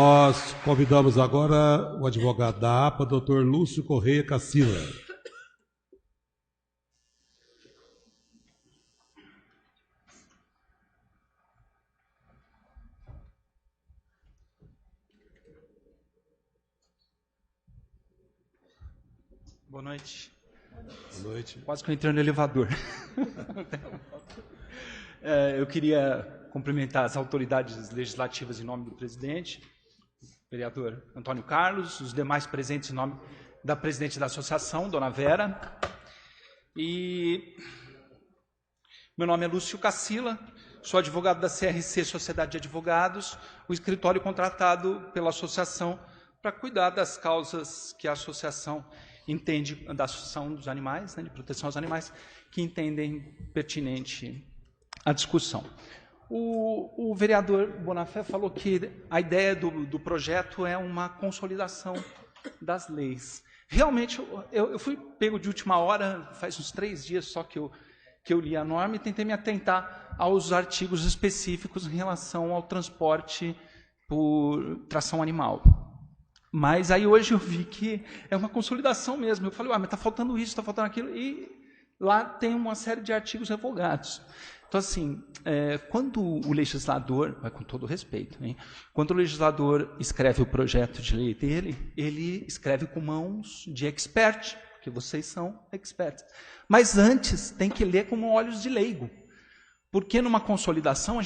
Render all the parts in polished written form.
Nós convidamos agora o advogado da APA, doutor Lúcio Correia Cassila. Boa noite. Boa noite. Quase que eu entrei no elevador. Eu queria cumprimentar as autoridades legislativas em nome do presidente, o vereador Antônio Carlos, os demais presentes em nome da presidente da associação, dona Vera. E meu nome é Lúcio Cassila, sou advogado da CRC Sociedade de Advogados, o escritório contratado pela associação para cuidar das causas que a associação entende, da Associação dos Animais, né, de proteção aos animais, que entendem pertinente a discussão. O vereador Bonafé falou que a ideia do projeto é uma consolidação das leis. Realmente, eu fui pego de última hora, faz uns 3 dias só que eu li a norma e tentei me atentar aos artigos específicos em relação ao transporte por tração animal. Mas aí hoje eu vi que é uma consolidação mesmo. Eu falei, mas está faltando isso, está faltando aquilo. E lá tem uma série de artigos revogados. Então, assim, quando o legislador, com todo respeito, hein, quando o legislador escreve o projeto de lei dele, ele escreve com mãos de expert, porque vocês são experts. Mas antes tem que ler com olhos de leigo. Porque numa consolidação a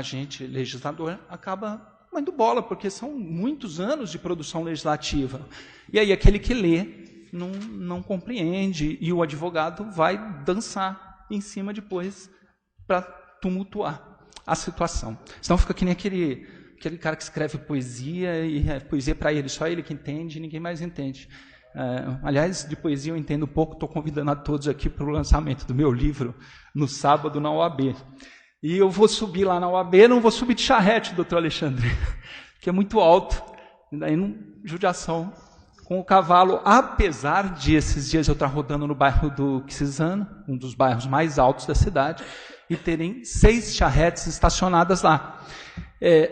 gente, legislador, acaba comendo bola, porque são muitos anos de produção legislativa. E aí aquele que lê não compreende, e o advogado vai dançar em cima depois para tumultuar a situação. Senão fica que nem aquele cara que escreve poesia, e a poesia para ele, só ele que entende, ninguém mais entende. Aliás, de poesia eu entendo pouco, estou convidando a todos aqui para o lançamento do meu livro no sábado na OAB. E eu vou subir lá na OAB, não vou subir de charrete, doutor Alexandre, que é muito alto, e daí judiação com o cavalo, apesar de esses dias eu estar rodando no bairro do Quisizano, um dos bairros mais altos da cidade, e terem 6 charretes estacionadas lá.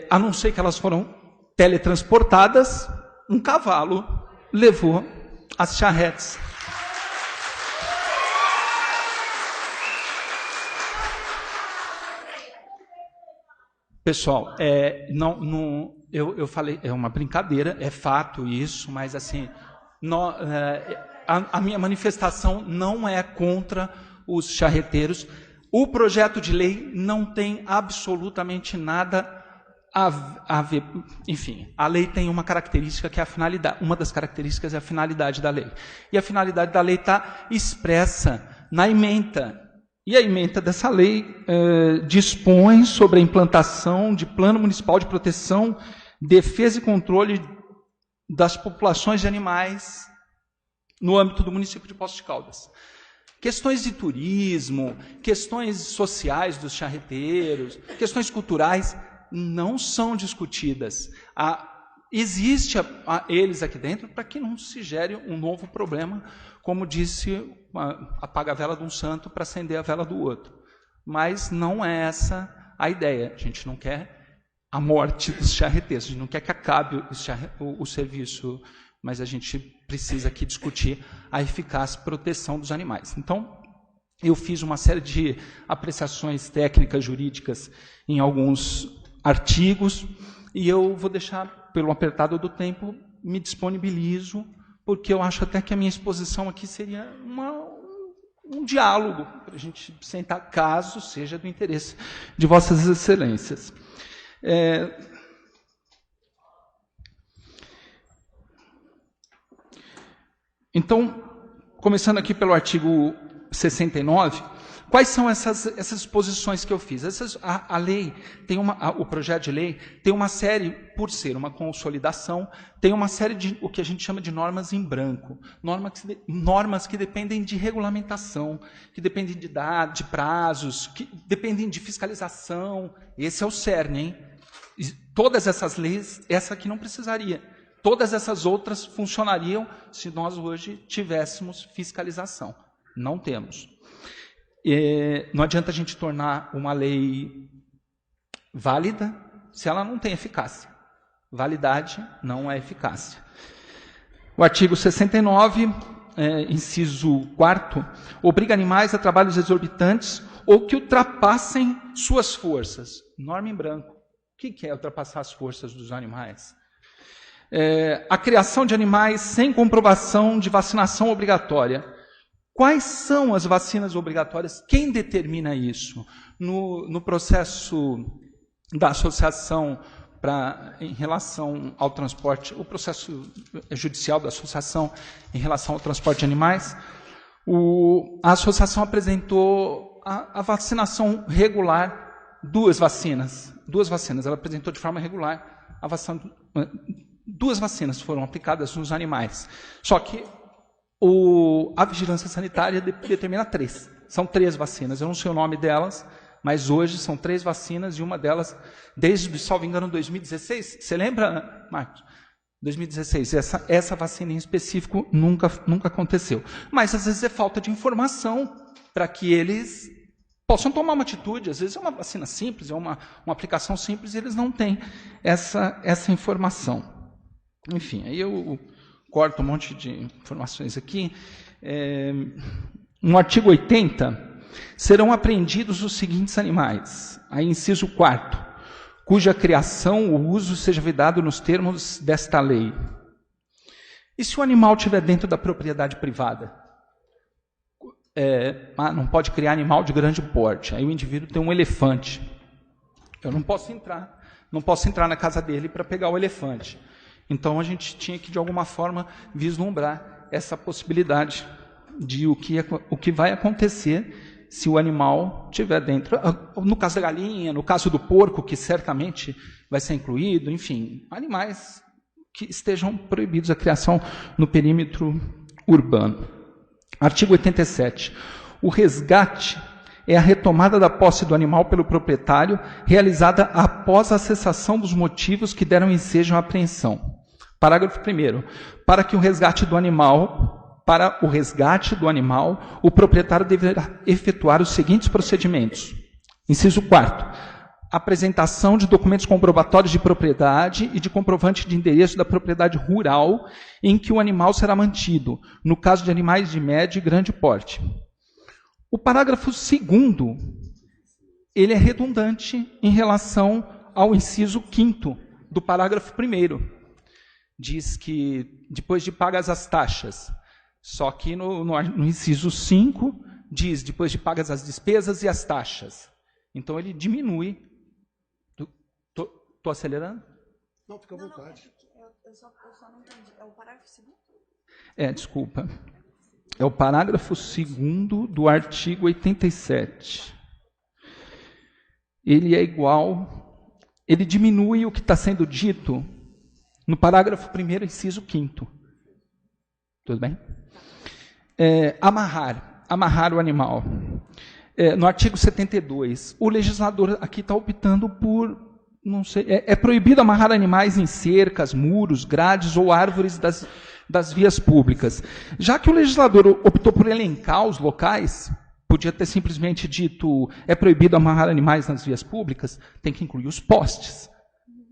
A não ser que elas foram teletransportadas, um cavalo levou as charretes. Pessoal, eu falei, é uma brincadeira, é fato isso, mas assim, a minha manifestação não é contra os charreteiros. O projeto de lei não tem absolutamente nada a ver. Enfim, a lei tem uma característica que é a finalidade. Uma das características é a finalidade da lei. E a finalidade da lei está expressa na ementa. E a ementa dessa lei dispõe sobre a implantação de plano municipal de proteção, defesa e controle das populações de animais no âmbito do município de Poços de Caldas. Questões de turismo, questões sociais dos charreteiros, questões culturais não são discutidas. Existe eles aqui dentro para que não se gere um novo problema, como disse, apaga a vela de um santo para acender a vela do outro. Mas não é essa a ideia. A gente não quer a morte dos charreteiros, a gente não quer que acabe o serviço, mas a gente precisa aqui discutir a eficaz proteção dos animais. Então, eu fiz uma série de apreciações técnicas jurídicas em alguns artigos, e eu vou deixar, pelo apertado do tempo, me disponibilizo, porque eu acho até que a minha exposição aqui seria um diálogo, para a gente sentar, caso seja do interesse de Vossas Excelências. Então, começando aqui pelo artigo 69, quais são essas posições que eu fiz? A lei tem o projeto de lei tem uma série, por ser uma consolidação, tem uma série de o que a gente chama de normas em branco, normas que dependem de regulamentação, que dependem de dados, de prazos, que dependem de fiscalização. Esse é o cerne, hein? E todas essas leis, essa aqui não precisaria. Todas essas outras funcionariam se nós hoje tivéssemos fiscalização. Não temos. Não adianta a gente tornar uma lei válida se ela não tem eficácia. validade, não é eficácia. O artigo 69, inciso 4º, obriga animais a trabalhos exorbitantes ou que ultrapassem suas forças. Norma em branco. O que é ultrapassar as forças dos animais? A criação de animais sem comprovação de vacinação obrigatória. Quais são as vacinas obrigatórias? Quem determina isso? No processo da associação em relação ao transporte, o processo judicial da associação em relação ao transporte de animais, a associação apresentou a vacinação regular, duas vacinas. Ela apresentou de forma regular a vacinação. 2 vacinas foram aplicadas nos animais. Só que a vigilância sanitária determina 3. São 3 vacinas. Eu não sei o nome delas, mas hoje são 3 vacinas e uma delas, desde, salvo engano, 2016. Você lembra, Marcos? 2016. Essa vacina em específico nunca aconteceu. Mas às vezes é falta de informação para que eles possam tomar uma atitude. Às vezes é uma vacina simples, é uma aplicação simples, e eles não têm essa informação. Enfim, aí eu corto um monte de informações aqui. No artigo 80, serão apreendidos os seguintes animais. Aí, inciso 4º, cuja criação ou uso seja vedado nos termos desta lei. E se o animal estiver dentro da propriedade privada? Não pode criar animal de grande porte. Aí o indivíduo tem um elefante. Eu não posso entrar na casa dele para pegar o elefante. Então, a gente tinha que, de alguma forma, vislumbrar essa possibilidade de o que vai acontecer se o animal estiver dentro. No caso da galinha, no caso do porco, que certamente vai ser incluído, enfim, animais que estejam proibidos a criação no perímetro urbano. Artigo 87. O resgate é a retomada da posse do animal pelo proprietário, realizada após a cessação dos motivos que deram ensejo à apreensão. Parágrafo 1º. Para o resgate do animal, o proprietário deverá efetuar os seguintes procedimentos. Inciso 4º. Apresentação de documentos comprobatórios de propriedade e de comprovante de endereço da propriedade rural em que o animal será mantido, no caso de animais de médio e grande porte. O parágrafo 2º, ele é redundante em relação ao inciso 5º do parágrafo 1º. Diz que depois de pagas as taxas, só que no inciso 5 diz depois de pagas as despesas e as taxas. Então ele diminui. Estou acelerando? Não, fica à vontade. Eu só não entendi. É o parágrafo 2º? Desculpa. É o parágrafo 2º do artigo 87. Ele é igual, ele diminui o que está sendo dito no parágrafo 1º, inciso 5º. Tudo bem? Amarrar o animal. No artigo 72, o legislador aqui está optando por, não sei, é proibido amarrar animais em cercas, muros, grades ou árvores das vias públicas. Já que o legislador optou por elencar os locais, podia ter simplesmente dito, é proibido amarrar animais nas vias públicas, tem que incluir os postes,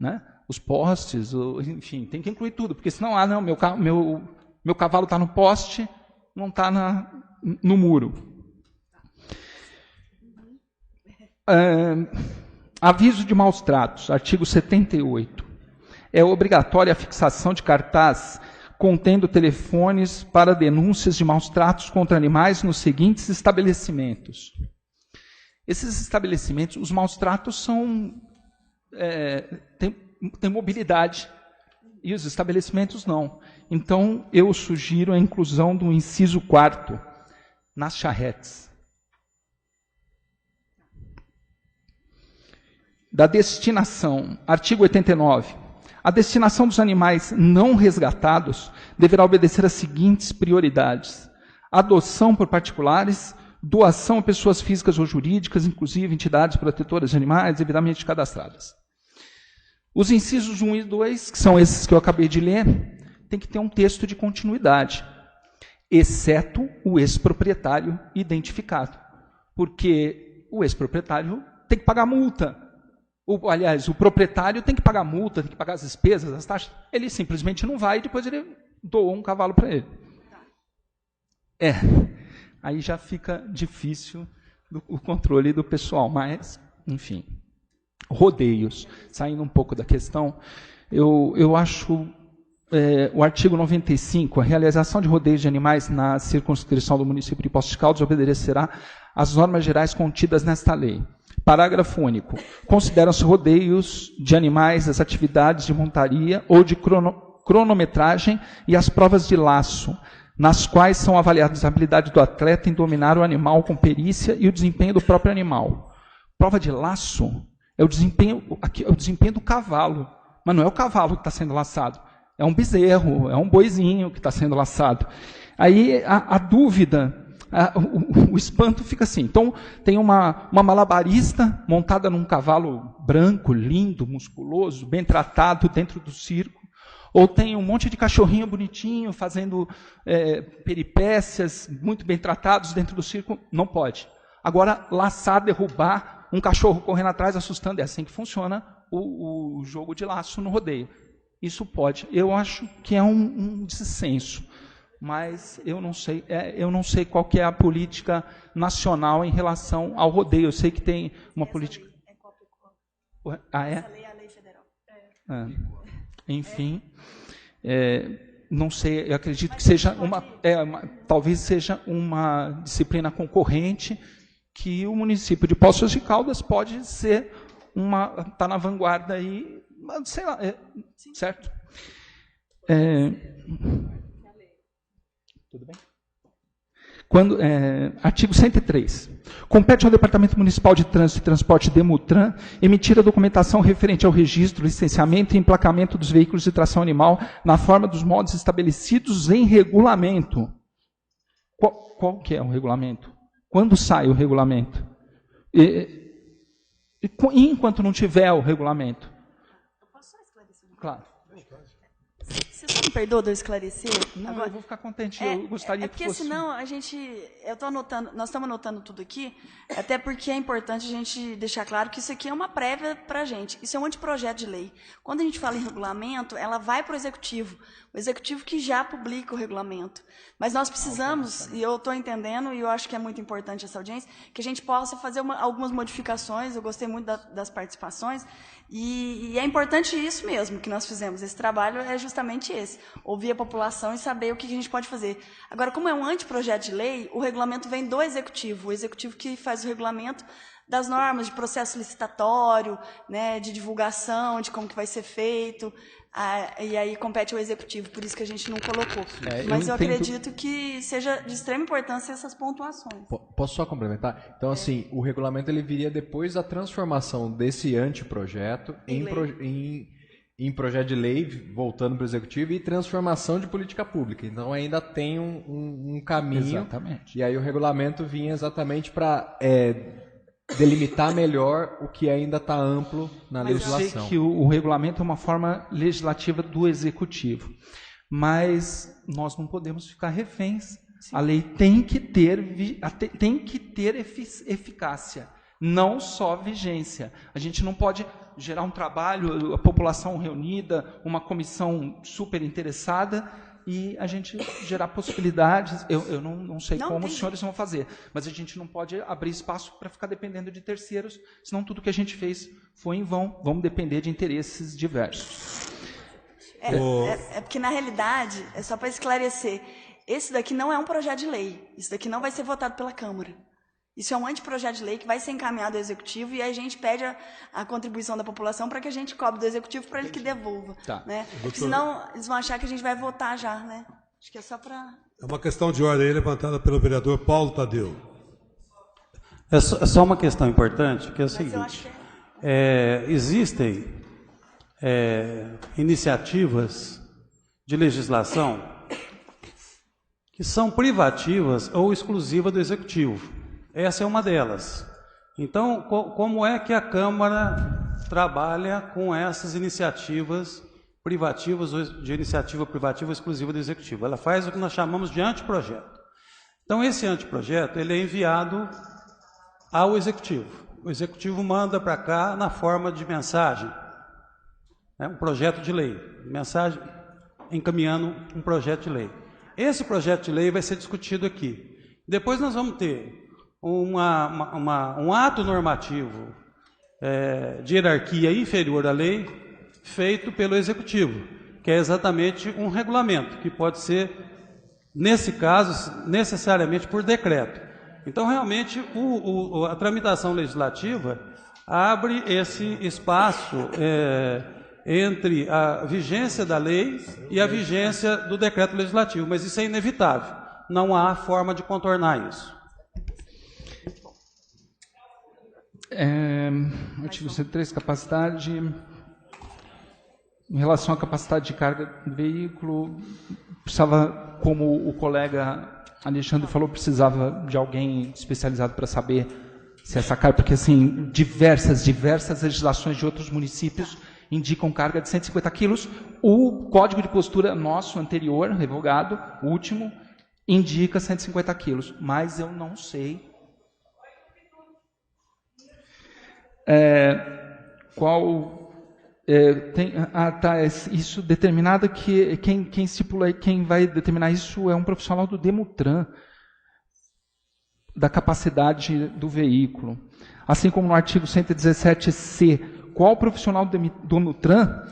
né? Os postes, enfim, tem que incluir tudo, porque senão, meu cavalo está no poste, não está no muro. Aviso de maus tratos, artigo 78. É obrigatória a fixação de cartaz contendo telefones para denúncias de maus tratos contra animais nos seguintes estabelecimentos. Esses estabelecimentos, os maus tratos tem mobilidade, e os estabelecimentos não. Então, eu sugiro a inclusão do inciso 4º nas charretes. Da destinação, artigo 89. A destinação dos animais não resgatados deverá obedecer às seguintes prioridades: adoção por particulares, doação a pessoas físicas ou jurídicas, inclusive entidades protetoras de animais devidamente cadastradas. Os incisos 1 e 2, que são esses que eu acabei de ler, tem que ter um texto de continuidade, exceto o ex-proprietário identificado, porque o ex-proprietário tem que pagar multa. Aliás, o proprietário tem que pagar multa, tem que pagar as despesas, as taxas. Ele simplesmente não vai e depois ele doou um cavalo para ele. Aí já fica difícil o controle do pessoal, mas, enfim. Rodeios, saindo um pouco da questão, eu acho o artigo 95, a realização de rodeios de animais na circunscrição do município de Poços de Caldas obedecerá às normas gerais contidas nesta lei. Parágrafo único. Consideram-se rodeios de animais as atividades de montaria ou de cronometragem e as provas de laço, nas quais são avaliadas a habilidade do atleta em dominar o animal com perícia e o desempenho do próprio animal. Prova de laço é o desempenho do cavalo, mas não é o cavalo que está sendo laçado, é um bezerro, é um boizinho que está sendo laçado. Aí a dúvida, o espanto fica assim. Então, tem uma malabarista montada num cavalo branco, lindo, musculoso, bem tratado dentro do circo, ou tem um monte de cachorrinho bonitinho fazendo peripécias, muito bem tratados dentro do circo, não pode. Agora, laçar, derrubar, um cachorro correndo atrás, assustando, é assim que funciona o jogo de laço no rodeio. Isso pode. Eu acho que é um dissenso, mas eu não sei qual que é a política nacional em relação ao rodeio. Eu sei que tem uma política... Essa lei é a lei federal. Enfim, não sei, eu acredito que seja talvez seja uma disciplina concorrente que o município de Poços de Caldas pode ser está na vanguarda aí, sei lá, certo? Tudo bem? Artigo 103. Compete ao Departamento Municipal de Trânsito e Transporte, DEMUTRAN, emitir a documentação referente ao registro, licenciamento e emplacamento dos veículos de tração animal na forma dos modos estabelecidos em regulamento. Qual que é o regulamento? Quando sai o regulamento? Enquanto não tiver o regulamento. Eu posso só esclarecer? Claro. Você só me perdoa de eu esclarecer? Não, agora? eu vou ficar contente. Eu gostaria que porque fosse... senão nós estamos anotando tudo aqui, até porque é importante a gente deixar claro que isso aqui é uma prévia para a gente. Isso é um anteprojeto de lei. Quando a gente fala em regulamento, ela vai para o executivo que já publica o regulamento. Mas nós precisamos, e eu estou entendendo, e eu acho que é muito importante essa audiência, que a gente possa fazer algumas modificações. Eu gostei muito das participações, e é importante isso mesmo que nós fizemos. Esse trabalho é justamente esse, ouvir a população e saber o que a gente pode fazer. Agora, como é um anteprojeto de lei, o regulamento vem do executivo, o executivo que faz o regulamento das normas de processo licitatório, né, de divulgação, de como que vai ser feito, e aí compete ao executivo, por isso que a gente não colocou. Mas eu acredito que seja de extrema importância essas pontuações. Posso só complementar? Então, assim, o regulamento ele viria depois da transformação desse anteprojeto em projeto de lei, voltando para o executivo, e transformação de política pública. Então, ainda tem um caminho. Exatamente. E aí o regulamento vinha exatamente para delimitar melhor o que ainda está amplo na legislação. Eu sei que o regulamento é uma forma legislativa do executivo, mas nós não podemos ficar reféns. Sim. A lei tem que ter eficácia, não só vigência. A gente não pode gerar um trabalho, a população reunida, uma comissão super interessada, e a gente gerar possibilidades. Eu não sei como os senhores vão fazer, mas a gente não pode abrir espaço para ficar dependendo de terceiros, senão tudo que a gente fez foi em vão. Vamos depender de interesses diversos. Porque, na realidade, é só para esclarecer, esse daqui não é um projeto de lei, isso daqui não vai ser votado pela Câmara. Isso é um anteprojeto de lei que vai ser encaminhado ao Executivo, e aí a gente pede a contribuição da população para que a gente cobre do Executivo para ele que devolva. Tá. Né? Porque senão eles vão achar que a gente vai votar já. Né? Acho que é só para... É uma questão de ordem aí levantada pelo vereador Paulo Tadeu. É só uma questão importante, que é o seguinte. Existem iniciativas de legislação que são privativas ou exclusivas do Executivo. Essa é uma delas. Então, como é que a Câmara trabalha com essas iniciativas privativas, ou de iniciativa privativa exclusiva do Executivo? Ela faz o que nós chamamos de anteprojeto. Então, esse anteprojeto ele é enviado ao Executivo. o Executivo manda para cá na forma de mensagem, um projeto de lei, mensagem encaminhando um projeto de lei. Esse projeto de lei vai ser discutido aqui. Depois nós vamos ter um ato normativo de hierarquia inferior à lei, feito pelo Executivo, que é exatamente um regulamento, que pode ser, nesse caso, necessariamente por decreto. Então, realmente, a tramitação legislativa abre esse espaço entre a vigência da lei e a vigência do decreto legislativo, mas isso é inevitável, não há forma de contornar isso. Artigo 103, capacidade. Em relação à capacidade de carga do veículo, precisava, como o colega Alexandre falou, precisava de alguém especializado para saber se essa carga, porque assim, diversas legislações de outros municípios indicam carga de 150 quilos. O código de postura nosso, anterior, revogado, último, indica 150 quilos, mas eu não sei qual... isso determinado que quem estipula, quem vai determinar isso é um profissional do Demutran, da capacidade do veículo. Assim como no artigo 117C, qual profissional do Demutran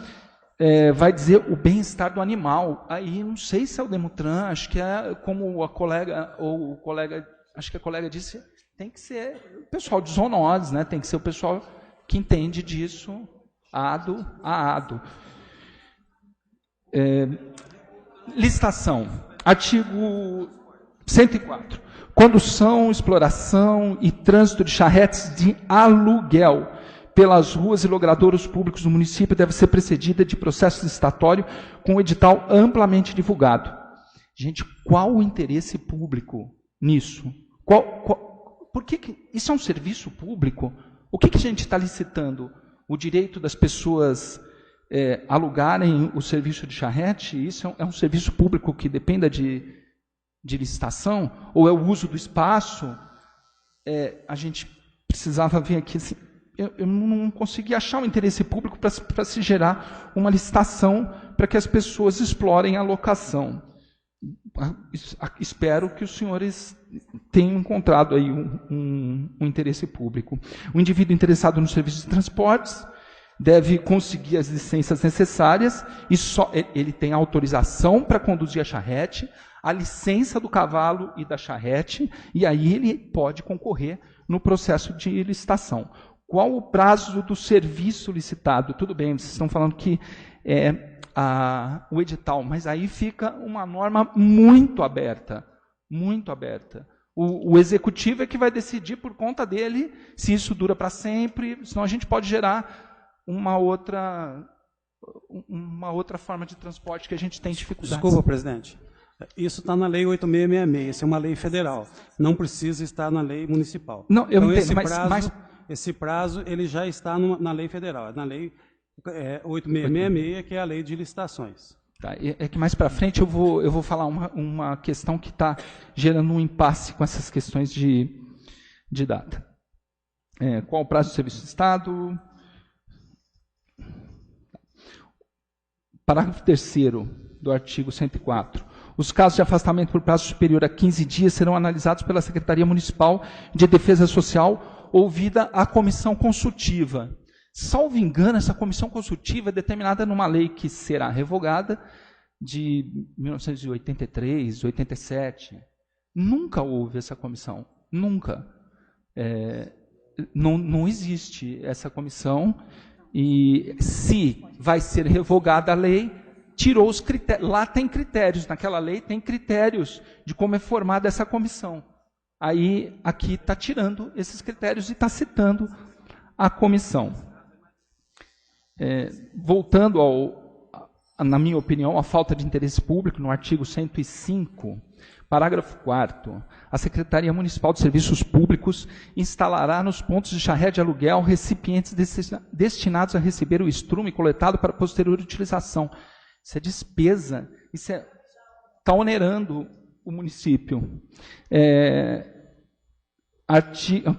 vai dizer o bem-estar do animal? Aí não sei se é o Demutran, acho que é como a colega, ou o colega, acho que a colega disse, tem que ser o pessoal de zoonoses, né? Tem que ser o pessoal que entende disso, ado a ado. Licitação. Artigo 104. Condução, exploração e trânsito de charretes de aluguel pelas ruas e logradouros públicos do município deve ser precedida de processo licitatório com o edital amplamente divulgado. Gente, qual o interesse público nisso? Por que isso é um serviço público? O que a gente está licitando? O direito das pessoas alugarem o serviço de charrete? Isso é um serviço público que dependa de licitação? Ou é o uso do espaço? A gente precisava ver aqui... Assim, eu não consegui achar um interesse público para se gerar uma licitação para que as pessoas explorem a locação. Espero que os senhores tenham encontrado aí um interesse público. O indivíduo interessado no serviço de transportes deve conseguir as licenças necessárias e só ele tem autorização para conduzir a charrete, a licença do cavalo e da charrete, e aí ele pode concorrer no processo de licitação. Qual o prazo do serviço licitado? Tudo bem, vocês estão falando que o edital, mas aí fica uma norma muito aberta, muito aberta. O executivo é que vai decidir por conta dele se isso dura para sempre, senão a gente pode gerar uma outra forma de transporte que a gente tem dificuldade. Desculpa, presidente. Isso está na Lei 8666, isso é uma lei federal. Não precisa estar na lei municipal. Não, eu então, entendo, esse prazo ele já está na lei federal, na Lei 8666, que é a lei de licitações. Tá, é que mais para frente eu vou falar uma questão que está gerando um impasse com essas questões de data. Qual o prazo do serviço de Estado? Parágrafo 3º do artigo 104. Os casos de afastamento por prazo superior a 15 dias serão analisados pela Secretaria Municipal de Defesa Social, ouvida a comissão consultiva. Salvo engano, essa comissão consultiva é determinada numa lei que será revogada de 1983, 87. Nunca houve essa comissão. Nunca. Não existe essa comissão. E se vai ser revogada a lei, tirou os critérios. Lá tem critérios, naquela lei tem critérios de como é formada essa comissão. Aí, aqui está tirando esses critérios e está citando a comissão. Voltando na minha opinião, à falta de interesse público, no artigo 105, parágrafo 4º, a Secretaria Municipal de Serviços Públicos instalará nos pontos de charrete de aluguel recipientes destinados a receber o estrume coletado para posterior utilização. Isso é despesa, isso está onerando o município.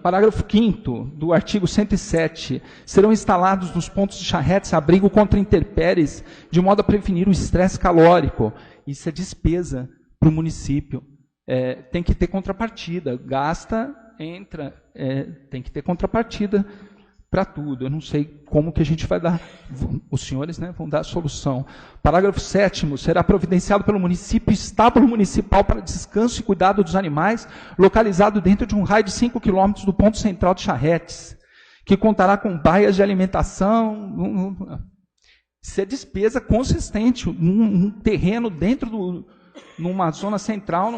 Parágrafo 5º do artigo 107. Serão instalados nos pontos de charretes abrigo contra intempéries, de modo a prevenir o estresse calórico. Isso é despesa para o município. Tem que ter contrapartida. Gasta, entra, tem que ter contrapartida para tudo. Eu não sei como que a gente vai dar, os senhores, né, vão dar a solução. Parágrafo 7º, será providenciado pelo município estábulo municipal para descanso e cuidado dos animais, localizado dentro de um raio de 5 km do ponto central de charretes, que contará com baias de alimentação. Isso é despesa consistente, um terreno dentro numa zona central,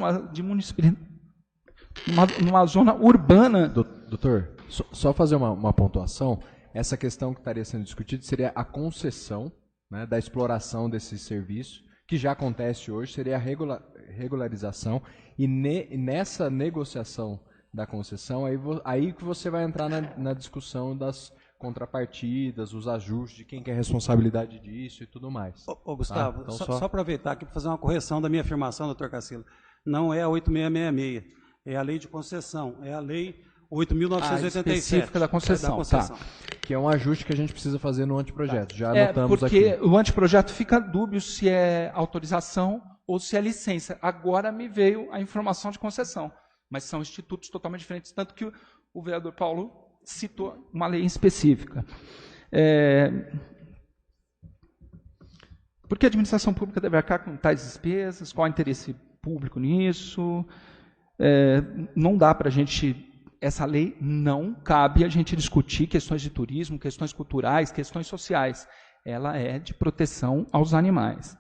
numa zona urbana. Doutor, só fazer uma pontuação. Essa questão que estaria sendo discutida seria a concessão, né, da exploração desse serviço, que já acontece hoje, seria a regularização, e nessa negociação da concessão, aí que você vai entrar na discussão das contrapartidas, os ajustes, de quem que é a responsabilidade disso e tudo mais. Ô Gustavo, Então, só aproveitar aqui para fazer uma correção da minha afirmação, doutor Cacilo. Não é a 8666, é a lei de concessão, é a lei 8.987. Específica da concessão. Tá. Que é um ajuste que a gente precisa fazer no anteprojeto. Já anotamos porque aqui. o anteprojeto fica dúbio se é autorização ou se é licença. Agora me veio a informação de concessão, mas são institutos totalmente diferentes, tanto que o vereador Paulo citou uma lei específica. Por que a administração pública deve arcar com tais despesas? Qual é o interesse público nisso? Não dá para a gente... Essa lei não cabe a gente discutir questões de turismo, questões culturais, questões sociais. Ela é de proteção aos animais.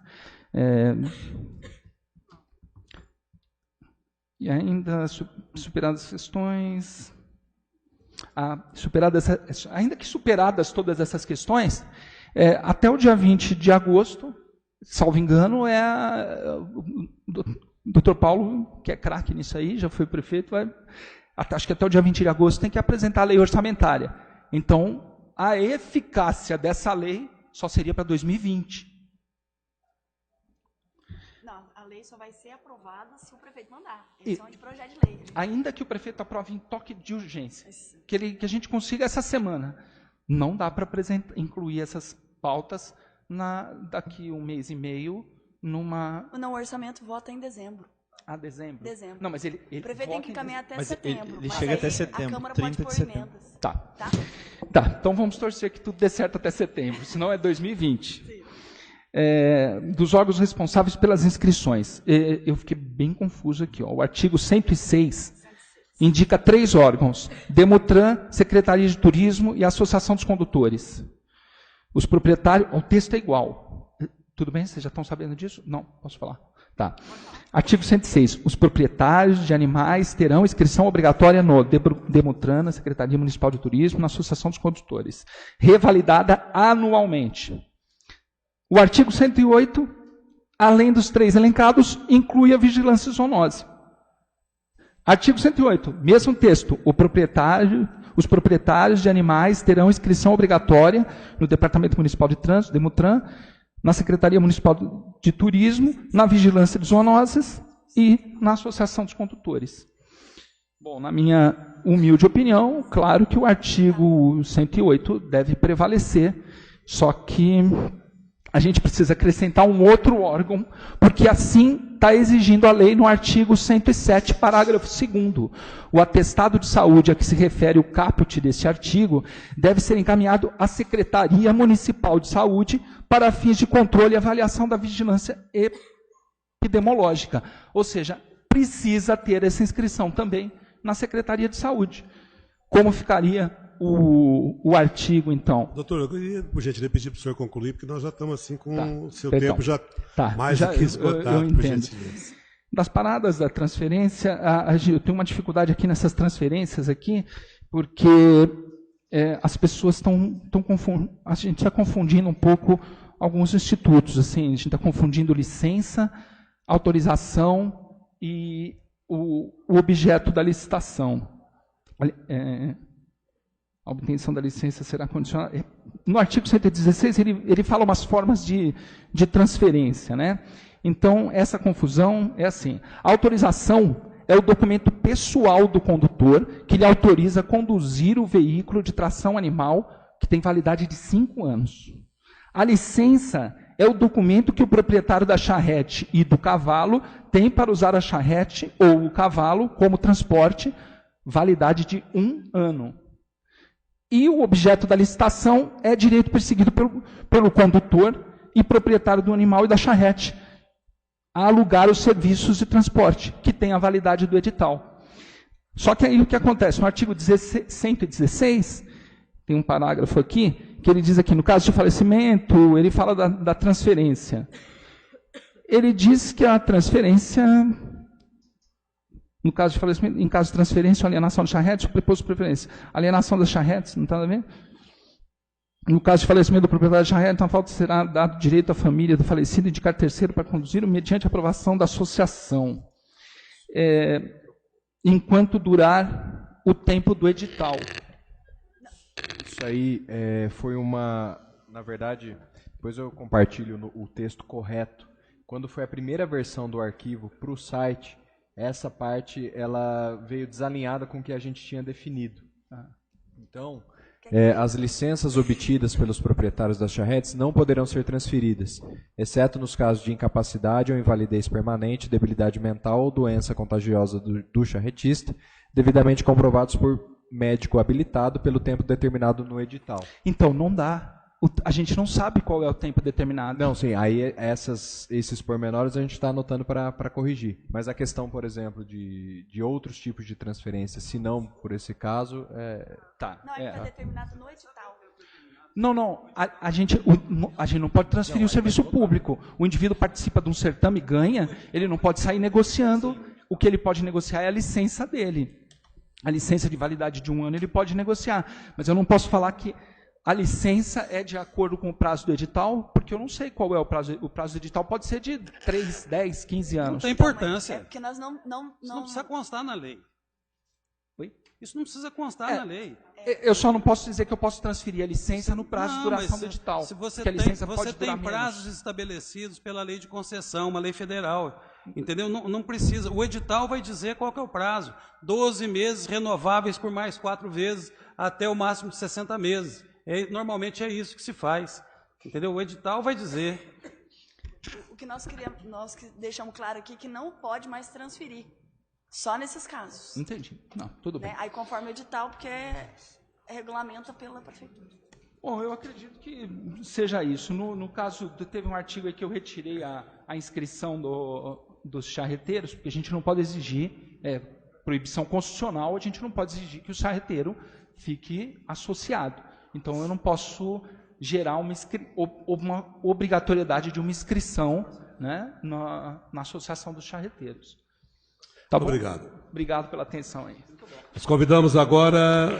E ainda, superadas as questões... ainda que superadas todas essas questões, até o dia 20 de agosto, salvo engano, o doutor Paulo, que é craque nisso aí, já foi prefeito, acho que até o dia 20 de agosto tem que apresentar a lei orçamentária. Então, a eficácia dessa lei só seria para 2020. Não, a lei só vai ser aprovada se o prefeito mandar. Esse é um projeto de lei. Ainda que o prefeito aprove em toque de urgência, que a gente consiga essa semana, não dá para incluir essas pautas daqui um mês e meio numa... Não, o orçamento vota em dezembro. Dezembro? Dezembro. Não, mas ele o prefeito tem que encaminhar até mas setembro. ele chega até setembro, A Câmara 30 pode pôr de setembro. emendas. Tá, então vamos torcer que tudo dê certo até setembro, senão é 2020. Sim. Dos órgãos responsáveis pelas inscrições. Eu fiquei bem confuso aqui. O artigo 106 indica 3 órgãos: Demutran, Secretaria de Turismo e Associação dos Condutores. Os proprietários... O texto é igual. Tudo bem? Vocês já estão sabendo disso? Não, posso falar. Tá. Artigo 106. Os proprietários de animais terão inscrição obrigatória no Demutran, na Secretaria Municipal de Turismo, na Associação dos Condutores, revalidada anualmente. O artigo 108, além dos 3 elencados, inclui a vigilância e zoonose. Artigo 108, mesmo texto. Os proprietários de animais terão inscrição obrigatória no Departamento Municipal de Trânsito, Demutran, na Secretaria Municipal de Turismo, na Vigilância de Zoonoses e na Associação dos Condutores. Bom, na minha humilde opinião, claro que o artigo 108 deve prevalecer, só que a gente precisa acrescentar um outro órgão, porque assim está exigindo a lei no artigo 107, parágrafo 2º. O atestado de saúde a que se refere o caput deste artigo deve ser encaminhado à Secretaria Municipal de Saúde para fins de controle e avaliação da vigilância epidemiológica. Ou seja, precisa ter essa inscrição também na Secretaria de Saúde. Como ficaria o artigo, então? Doutor, eu queria, por gentileza, pedir para o senhor concluir, porque nós já estamos assim com o seu Perdão. tempo já mais já, do que esgotado, eu por entendo. gentileza. Das paradas da transferência, eu tenho uma dificuldade aqui nessas transferências aqui, porque as pessoas estão confundindo, a gente está confundindo um pouco alguns institutos, assim, a gente está confundindo licença, autorização e o objeto da licitação. A obtenção da licença será condicionada. No artigo 116, ele fala umas formas de transferência, né? Então, essa confusão é assim. A autorização, é o documento pessoal do condutor que lhe autoriza a conduzir o veículo de tração animal, que tem validade de 5 anos. A licença é o documento que o proprietário da charrete e do cavalo tem para usar a charrete ou o cavalo como transporte, validade de 1 ano. E o objeto da licitação é direito perseguido pelo condutor e proprietário do animal e da charrete a alugar os serviços de transporte, que tem a validade do edital. Só que aí o que acontece? No artigo 116, tem um parágrafo aqui, que ele diz aqui, no caso de falecimento, ele fala da transferência. Ele diz que a transferência, no caso de falecimento, em caso de transferência, alienação de charretes, preposto de preferência. Alienação das charretes, não está vendo? No caso de falecimento do proprietário de charrete, então a falta será dado direito à família do falecido indicar terceiro para conduzir mediante aprovação da associação, enquanto durar o tempo do edital. Isso aí foi uma... Na verdade, depois eu compartilho o texto correto. Quando foi a primeira versão do arquivo para o site, essa parte ela veio desalinhada com o que a gente tinha definido. Então, as licenças obtidas pelos proprietários das charretes não poderão ser transferidas, exceto nos casos de incapacidade ou invalidez permanente, debilidade mental ou doença contagiosa do charretista, devidamente comprovados por médico habilitado pelo tempo determinado no edital. Então, não dá. A gente não sabe qual é o tempo determinado. Não, sim, aí esses pormenores a gente está anotando para corrigir. Mas a questão, por exemplo, de outros tipos de transferência, se não por esse caso... Tá. Não, está determinado no edital. Não. A gente não pode transferir o serviço público. O indivíduo participa de um certame e ganha, ele não pode sair negociando. O que ele pode negociar é a licença dele. A licença de validade de 1 ano ele pode negociar. Mas eu não posso falar que a licença é de acordo com o prazo do edital, porque eu não sei qual é o prazo. O prazo do edital pode ser de 3, 10, 15 anos. Não tem importância. É porque nós não Isso não precisa constar na lei. Oi? Isso não precisa constar na lei. Eu só não posso dizer que eu posso transferir a licença no prazo de duração do edital. Se você porque a licença pode tem durar prazos estabelecidos pela lei de concessão, uma lei federal. Entendeu? Não precisa. O edital vai dizer qual que é o prazo. 12 meses renováveis por mais 4 vezes, até o máximo de 60 meses. Normalmente é isso que se faz. Entendeu? O edital vai dizer. O que nós deixamos claro aqui é que não pode mais transferir. Só nesses casos. Entendi. Não, tudo bem. Aí conforme o edital, porque regulamenta pela prefeitura. Bom, eu acredito que seja isso. No caso, teve um artigo aí que eu retirei a inscrição dos charreteiros, porque a gente não pode exigir, proibição constitucional, a gente não pode exigir que o charreteiro fique associado. Então, eu não posso gerar uma obrigatoriedade de uma inscrição, né, na Associação dos Charreteiros. Tá bom? Obrigado. Obrigado pela atenção aí. Nós convidamos agora